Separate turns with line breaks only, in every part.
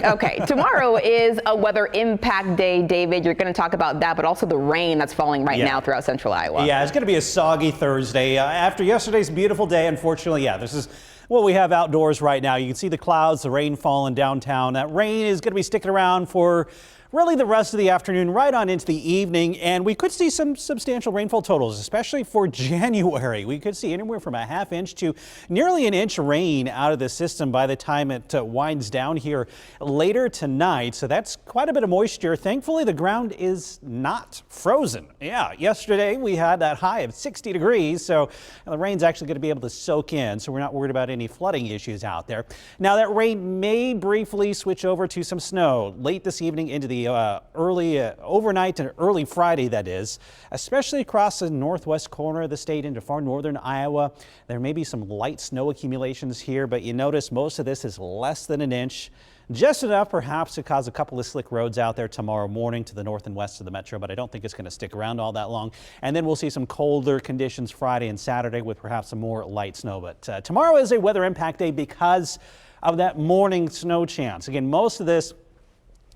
Okay, tomorrow is a weather impact day, David. You're going to talk about that, but also the rain that's falling right now throughout central Iowa.
Yeah, it's going to be a soggy Thursday. After yesterday's beautiful day, unfortunately, this is what we have outdoors right now. You can see the clouds, the rain falling downtown. That rain is going to be sticking around for really the rest of the afternoon, right on into the evening, and we could see some substantial rainfall totals, especially for January. We could see anywhere from a ½ inch to nearly an inch rain out of the system by the time it winds down here later tonight. So that's quite a bit of moisture. Thankfully, the ground is not frozen. Yeah, yesterday we had that high of 60 degrees, so the rain's actually going to be able to soak in, so we're not worried about any flooding issues out there. Now, that rain may briefly switch over to some snow late this evening into the early overnight and early Friday, that is, especially across the northwest corner of the state into far northern Iowa. There may be some light snow accumulations here, but you notice most of this is less than an inch. Just enough perhaps to cause a couple of slick roads out there tomorrow morning to the north and west of the metro, but I don't think it's going to stick around all that long. And then we'll see some colder conditions Friday and Saturday with perhaps some more light snow. But tomorrow is a weather impact day because of that morning snow chance. Again, most of this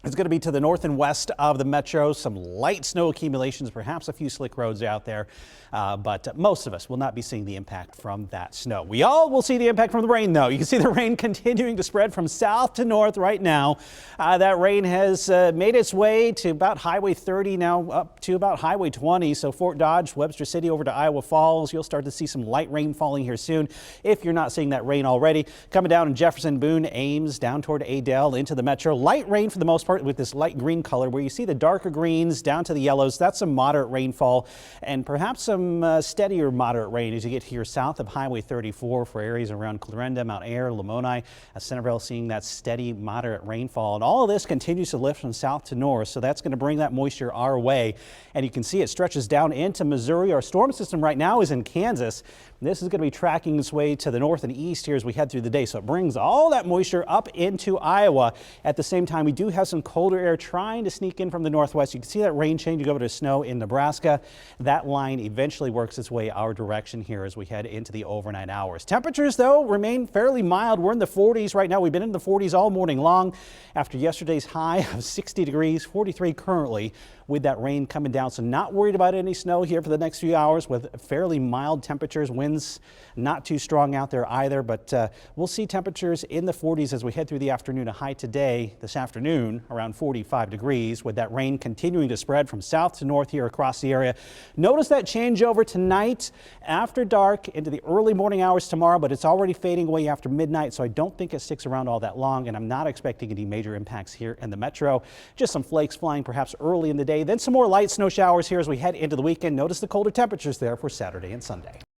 is going to be to the north and west of the metro. Some light snow accumulations, perhaps a few slick roads out there, but most of us will not be seeing the impact from that snow. We all will see the impact from the rain, though. You can see the rain continuing to spread from south to north right now. That rain has made its way to about Highway 30, now up to about Highway 20. So Fort Dodge, Webster City over to Iowa Falls. You'll start to see some light rain falling here soon if you're not seeing that rain already. Coming down in Jefferson, Boone, Ames, down toward Adel into the metro. Light rain for the most part with this light green color. Where you see the darker greens down to the yellows, that's some moderate rainfall and perhaps some steadier moderate rain as you get here south of Highway 34 for areas around Clarinda, Mount Ayr, Lamoni, Centerville, seeing that steady moderate rainfall. And all of this continues to lift from south to north, so that's going to bring that moisture our way. And you can see it stretches down into Missouri. Our storm system right now is in Kansas. This is going to be tracking its way to the north and east here as we head through the day. So it brings all that moisture up into Iowa. At the same time, we do have some colder air trying to sneak in from the northwest. You can see that rain changing over to snow in Nebraska. That line eventually works its way our direction here as we head into the overnight hours. Temperatures, though, remain fairly mild. We're in the 40s right now. We've been in the 40s all morning long after yesterday's high of 60 degrees, 43 currently with that rain coming down. So not worried about any snow here for the next few hours with fairly mild temperatures. Winds not too strong out there either, but we'll see temperatures in the 40s as we head through the afternoon. A high today, this afternoon, around 45 degrees with that rain continuing to spread from south to north here across the area. Notice that changeover tonight after dark into the early morning hours tomorrow, but it's already fading away after midnight, so I don't think it sticks around all that long, and I'm not expecting any major impacts here in the metro. Just some flakes flying perhaps early in the day, then some more light snow showers here as we head into the weekend. Notice the colder temperatures there for Saturday and Sunday.